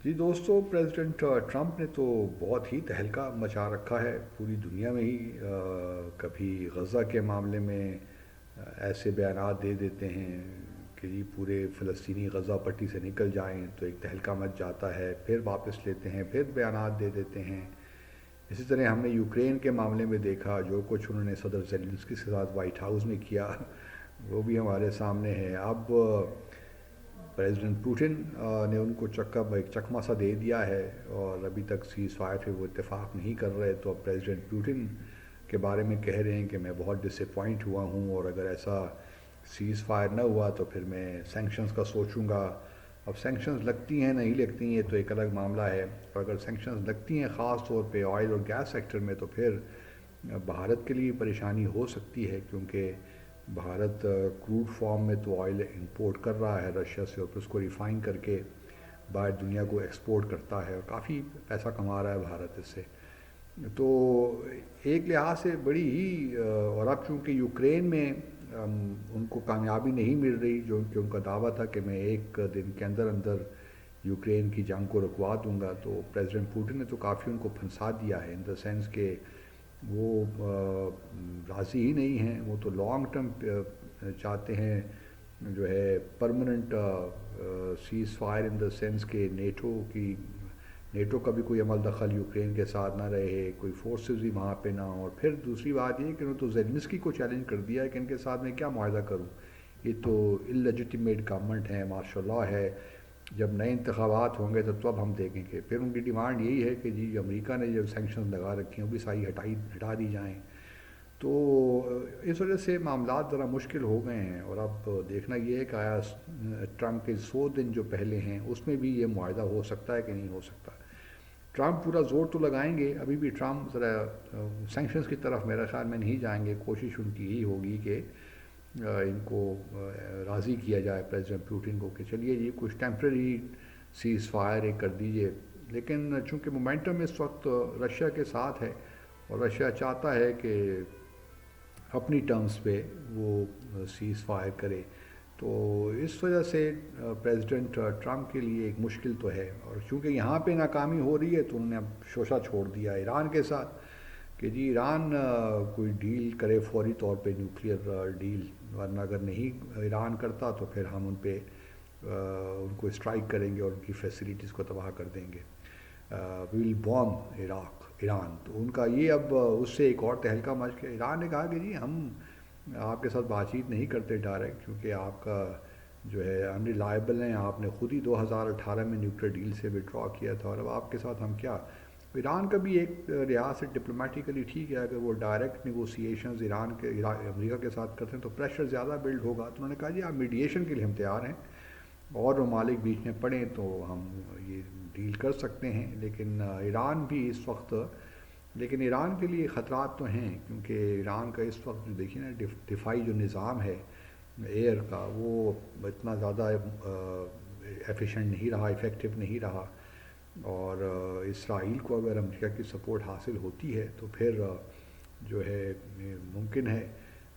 جی دوستو، president Trump نے تو بہت ہی تہلکہ مچا رکھا ہے پوری دنیا میں ہی۔ کبھی غزہ کے معاملے میں ایسے بیانات دے دیتے ہیں کہ جی پورے فلسطینی غزہ پٹی سے نکل جائیں تو ایک تہلکہ مچ جاتا ہے، پھر واپس لیتے ہیں، پھر بیانات دے دیتے ہیں۔ اسی طرح ہم نے یوکرین کے معاملے میں دیکھا جو کچھ انہوں نے صدر زیلنسکی کے ساتھ وائٹ ہاؤس میں کیا، وہ بھی ہمارے سامنے ہے۔ اب پریزیڈنٹ پوٹن نے ان کو ایک چکمہ سا دے دیا ہے، اور ابھی تک سیز فائر پہ وہ اتفاق نہیں کر رہے، تو اب پریزیڈنٹ پوٹن کے بارے میں کہہ رہے ہیں کہ میں بہت ڈس اپوائنٹ ہوا ہوں، اور اگر ایسا سیز فائر نہ ہوا تو پھر میں سینکشنز کا سوچوں گا۔ اب سینکشنز لگتی ہیں نہیں لگتی ہیں تو ایک الگ معاملہ ہے، اور اگر سینکشنز لگتی ہیں خاص طور پہ آئل اور گیس سیکٹر میں تو پھر بھارت کے لیے پریشانی ہو سکتی ہے، کیونکہ بھارت کروڈ فارم میں تو آئل امپورٹ کر رہا ہے رشیا سے، اور پھر اس کو ریفائن کر کے باہر دنیا کو ایکسپورٹ کرتا ہے، اور کافی پیسہ کما رہا ہے بھارت اس سے۔ تو ایک لحاظ سے بڑی ہی اور اب چونکہ یوکرین میں ان کو کامیابی نہیں مل رہی، جو کہ ان کا دعویٰ تھا کہ میں ایک دن کے اندر اندر یوکرین کی جنگ کو رکوا دوں گا، تو پریزیڈنٹ پوٹن نے تو کافی ان کو پھنسا دیا ہے، ان دا سینس کہ وہ راضی ہی نہیں ہیں۔ وہ تو لانگ ٹرم چاہتے ہیں، جو ہے permanent cease fire in the sense کہ نیٹو کا بھی کوئی عمل دخل یوکرین کے ساتھ نہ رہے، کوئی فورسز بھی وہاں پہ نہ ہوں۔ اور پھر دوسری بات یہ کہ انہوں نے تو زیلنسکی کو چیلنج کر دیا ہے کہ ان کے ساتھ میں کیا معاہدہ کروں، یہ تو اللیجیٹیمیٹ گورنمنٹ ہے، مارشل لاء ہے، جب نئے انتخابات ہوں گے تو اب ہم دیکھیں گے۔ پھر ان کی ڈیمانڈ یہی ہے کہ جی امریکہ نے جو سینکشنز لگا رکھی ہیں وہ بھی ساری ہٹا دی جائیں۔ تو اس وجہ سے معاملات ذرا مشکل ہو گئے ہیں، اور اب دیکھنا یہ ہے کہ آیا ٹرمپ کے 100 دن جو پہلے ہیں اس میں بھی یہ معاہدہ ہو سکتا ہے کہ نہیں ہو سکتا۔ ٹرمپ پورا زور تو لگائیں گے، ابھی بھی ٹرمپ ذرا سینکشنز کی طرف میرے خیال میں نہیں جائیں گے، کوشش ان کی یہی ہوگی کہ ان کو راضی کیا جائے پریزیڈنٹ پوٹن کو کہ چلیے یہ کچھ ٹیمپرری سیز فائر ایک کر دیجئے۔ لیکن چونکہ مومنٹم اس وقت رشیا کے ساتھ ہے، اور رشیا چاہتا ہے کہ اپنی ٹرمز پہ وہ سیز فائر کرے، تو اس وجہ سے پریزیڈنٹ ٹرمپ کے لیے ایک مشکل تو ہے۔ اور چونکہ یہاں پہ ناکامی ہو رہی ہے تو انہوں نے اب شوشہ چھوڑ دیا ایران کے ساتھ کہ جی ایران کوئی ڈیل کرے فوری طور پہ، نیوکلیئر ڈیل، ورنہ اگر نہیں ایران کرتا تو پھر ہم ان پہ ان کو اسٹرائک کریں گے اور ان کی فیسلٹیز کو تباہ کر دیں گے، ویل بوم ایران۔ تو ان کا یہ اب اس سے ایک اور تہلکہ مچ گیا۔ ایران نے کہا کہ جی ہم آپ کے ساتھ بات چیت نہیں کرتے ڈائریکٹ، کیونکہ آپ کا جو ہے ان ریلائبل ہیں، آپ نے خود ہی 2018 میں نیوکلیئر ڈیل سے وڈرا کیا تھا، اور اب آپ کے ساتھ ہم کیا۔ ایران کا بھی ایک لحاظ سے ڈپلومیٹیکلی ٹھیک ہے، اگر وہ ڈائریکٹ نیگوسیشنز امریکہ کے ساتھ کرتے ہیں تو پریشر زیادہ بلڈ ہوگا، تو انہوں نے کہا جی آپ میڈیشن کے لیے ہم تیار ہیں، اور ممالک بیچ میں پڑیں تو ہم یہ ڈیل کر سکتے ہیں۔ لیکن ایران بھی اس وقت، لیکن ایران کے لیے خطرات تو ہیں، کیونکہ ایران کا اس وقت جو دیکھیے نا دفاعی جو نظام ہے ایئر کا، وہ اتنا زیادہ ایفیشینٹ نہیں رہا، افیکٹو نہیں رہا، اور اسرائیل کو اگر امریکہ کی سپورٹ حاصل ہوتی ہے تو پھر جو ہے ممکن ہے۔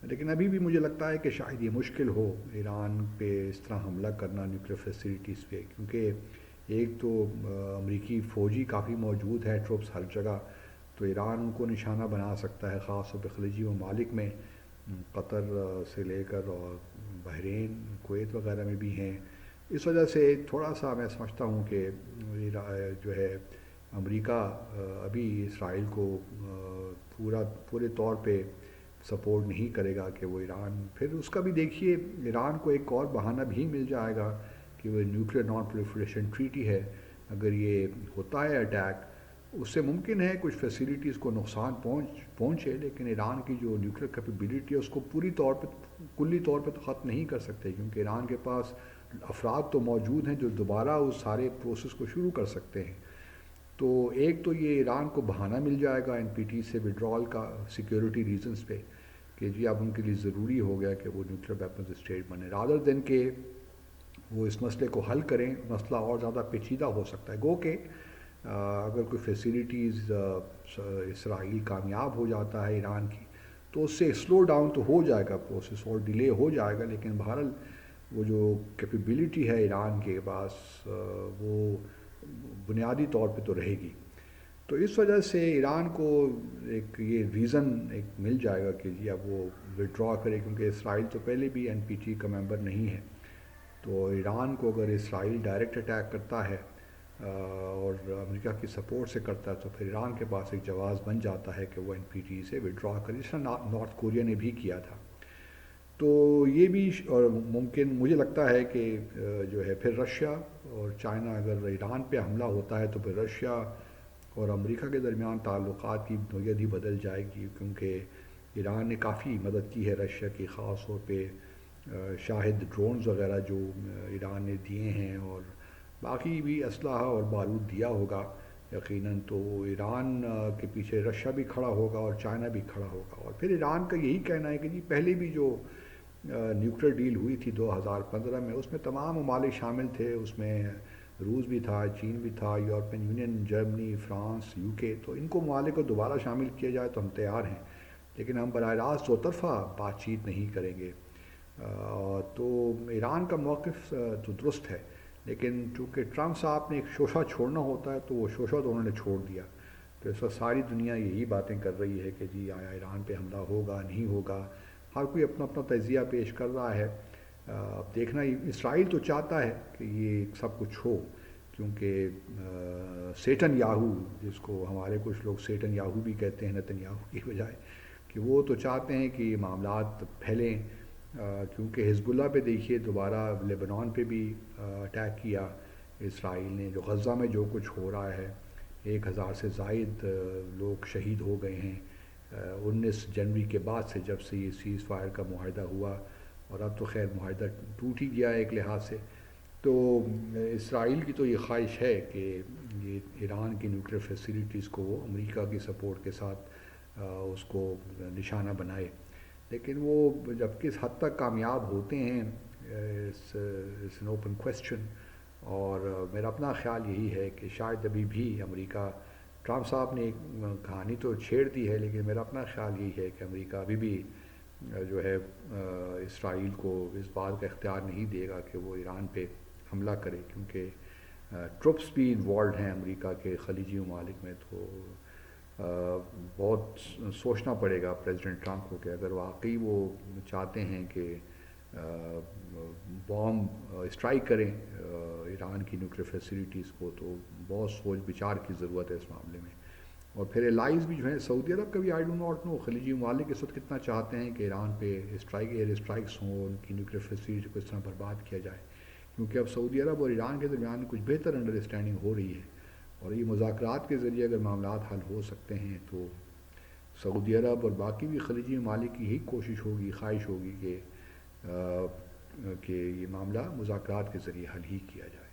لیکن ابھی بھی مجھے لگتا ہے کہ شاید یہ مشکل ہو ایران پہ اس طرح حملہ کرنا نیوکلیئر فیسلٹیز پہ، کیونکہ ایک تو امریکی فوجی کافی موجود ہے، ٹروپس ہر جگہ، تو ایران ان کو نشانہ بنا سکتا ہے، خاص طور پہ خلیجی ممالک میں، قطر سے لے کر اور بحرین، کویت وغیرہ میں بھی ہیں۔ اس وجہ سے تھوڑا سا میں سمجھتا ہوں کہ جو ہے امریکہ ابھی اسرائیل کو پورے طور پہ سپورٹ نہیں کرے گا کہ وہ ایران، پھر اس کا بھی دیکھیے ایران کو ایک اور بہانہ بھی مل جائے گا کہ وہ نیوکلیئر نان پرولیفریشن ٹریٹی ہے، اگر یہ ہوتا ہے اٹیک، اس سے ممکن ہے کچھ فیسلٹیز کو نقصان پہنچے، لیکن ایران کی جو نیوکلیئر کیپیبلٹی ہے اس کو کلی طور پہ تو ختم نہیں کر سکتے، کیونکہ ایران کے پاس افراد تو موجود ہیں جو دوبارہ اس سارے پروسیس کو شروع کر سکتے ہیں۔ تو ایک تو یہ ایران کو بہانہ مل جائے گا این پی ٹی سے وڈرال کا سیکیورٹی ریزنز پہ، کہ جی اب ان کے لیے ضروری ہو گیا کہ وہ نیوکلیئر ویپنز اسٹیٹ بنے، رادر دین کہ وہ اس مسئلے کو حل کریں، مسئلہ اور زیادہ پیچیدہ ہو سکتا ہے۔ گو کہ اگر کوئی فیسلٹیز اسرائیل کامیاب ہو جاتا ہے ایران کی تو اس سے سلو ڈاؤن تو ہو جائے گا پروسیس اور ڈیلے ہو جائے گا، لیکن بہرحال وہ جو کیپیبلٹی ہے ایران کے پاس وہ بنیادی طور پہ تو رہے گی. تو اس وجہ سے ایران کو ایک یہ ریزن ایک مل جائے گا کہ جی اب وہ وڈرا کرے، کیونکہ اسرائیل تو پہلے بھی این پی ٹی کا ممبر نہیں ہے. تو ایران کو اگر اسرائیل ڈائریکٹ اٹیک کرتا ہے اور امریکہ کی سپورٹ سے کرتا ہے، تو پھر ایران کے پاس ایک جواز بن جاتا ہے کہ وہ این پی ٹی سے وڈرا کرے، جس طرح نارتھ کوریا نے بھی کیا تھا. تو یہ بھی اور ممکن مجھے لگتا ہے کہ جو ہے پھر رشیا اور چائنا، اگر ایران پہ حملہ ہوتا ہے تو پھر رشیا اور امریکہ کے درمیان تعلقات کی نوعیت ہی بدل جائے گی، کیونکہ ایران نے کافی مدد کی ہے رشیا کی، خاص طور پہ شاہد ڈرونز وغیرہ جو ایران نے دیے ہیں، اور باقی بھی اسلحہ اور بارود دیا ہوگا یقیناً. تو ایران کے پیچھے رشیا بھی کھڑا ہوگا اور چائنا بھی کھڑا ہوگا. اور پھر ایران کا یہی کہنا ہے کہ جی پہلے بھی جو نیوکلیر ڈیل ہوئی تھی 2015 میں، اس میں تمام ممالک شامل تھے، اس میں روس بھی تھا، چین بھی تھا، European union, Germany, France, you کے. تو ان کو ممالک کو دوبارہ شامل کیا جائے تو ہم تیار ہیں، لیکن ہم براہ راست دو طرفہ بات چیت نہیں کریں گے. تو ایران کا موقف تو درست ہے، لیکن چونکہ ٹرمپ صاحب نے ایک شوشہ چھوڑنا ہوتا ہے تو وہ شوشہ تو انہوں نے چھوڑ دیا. تو اس وقت ساری دنیا یہی باتیں کر رہی ہے کہ جی آیا ایران پہ حملہ ہوگا نہیں ہوگا، ہر کوئی اپنا اپنا تجزیہ پیش کر رہا ہے. اب دیکھنا، اسرائیل تو چاہتا ہے کہ یہ سب کچھ ہو، کیونکہ سیٹن یاہو، جس کو ہمارے کچھ لوگ سیٹن یاہو بھی کہتے ہیں نتن یاہو کی بجائے، کہ وہ تو چاہتے ہیں کہ یہ معاملات پھیلیں. کیونکہ حزب اللہ پہ دیکھیے دوبارہ لیبنان پہ بھی اٹیک کیا اسرائیل نے، جو غزہ میں جو کچھ ہو رہا ہے، 1000 سے زائد لوگ شہید ہو گئے ہیں 19 جنوری کے بعد سے، جب سے یہ سیز فائر کا معاہدہ ہوا. اور اب تو خیر معاہدہ ٹوٹ ہی گیا ہے ایک لحاظ سے. تو اسرائیل کی تو یہ خواہش ہے کہ یہ ایران کی نیوکلیر فیسیلیٹیز کو وہ امریکہ کی سپورٹ کے ساتھ اس کو نشانہ بنائے. لیکن وہ جب کس حد تک کامیاب ہوتے ہیں، اس این اوپن کویسچن. اور میرا اپنا خیال یہی ہے کہ شاید ابھی بھی امریکہ، ٹرمپ صاحب نے ایک کہانی تو چھیڑ دی ہے، لیکن میرا اپنا خیال یہی ہے کہ امریکہ ابھی بھی جو ہے اسرائیل کو اس بات کا اختیار نہیں دے گا کہ وہ ایران پہ حملہ کرے، کیونکہ ٹروپس بھی انوالوڈ ہیں امریکہ کے خلیجی ممالک میں. تو بہت سوچنا پڑے گا پریزیڈنٹ ٹرمپ کو کہ اگر واقعی وہ چاہتے ہیں کہ بام اسٹرائک کریں ایران کی نیوکلیر فیسیلیٹیز کو، تو بہت سوچ بچار کی ضرورت ہے اس معاملے میں. اور پھر الائز بھی جو ہیں، سعودی عرب کا بھی آئی ڈو ناٹ نو خلیجی ممالک اس وقت کتنا چاہتے ہیں کہ ایران پہ ایئر اسٹرائکس ہوں، ان کی نیوکلیر فیسیلیٹی کو اس طرح برباد کیا جائے. کیونکہ اب سعودی عرب اور ایران کے درمیان کچھ بہتر انڈرسٹینڈنگ ہو رہی ہے، اور یہ مذاکرات کے ذریعے اگر معاملات حل ہو سکتے ہیں تو سعودی عرب اور باقی بھی خلیجی ممالک کی یہی کوشش ہوگی، خواہش ہوگی کہ یہ معاملہ مذاکرات کے ذریعے حل ہی کیا جائے.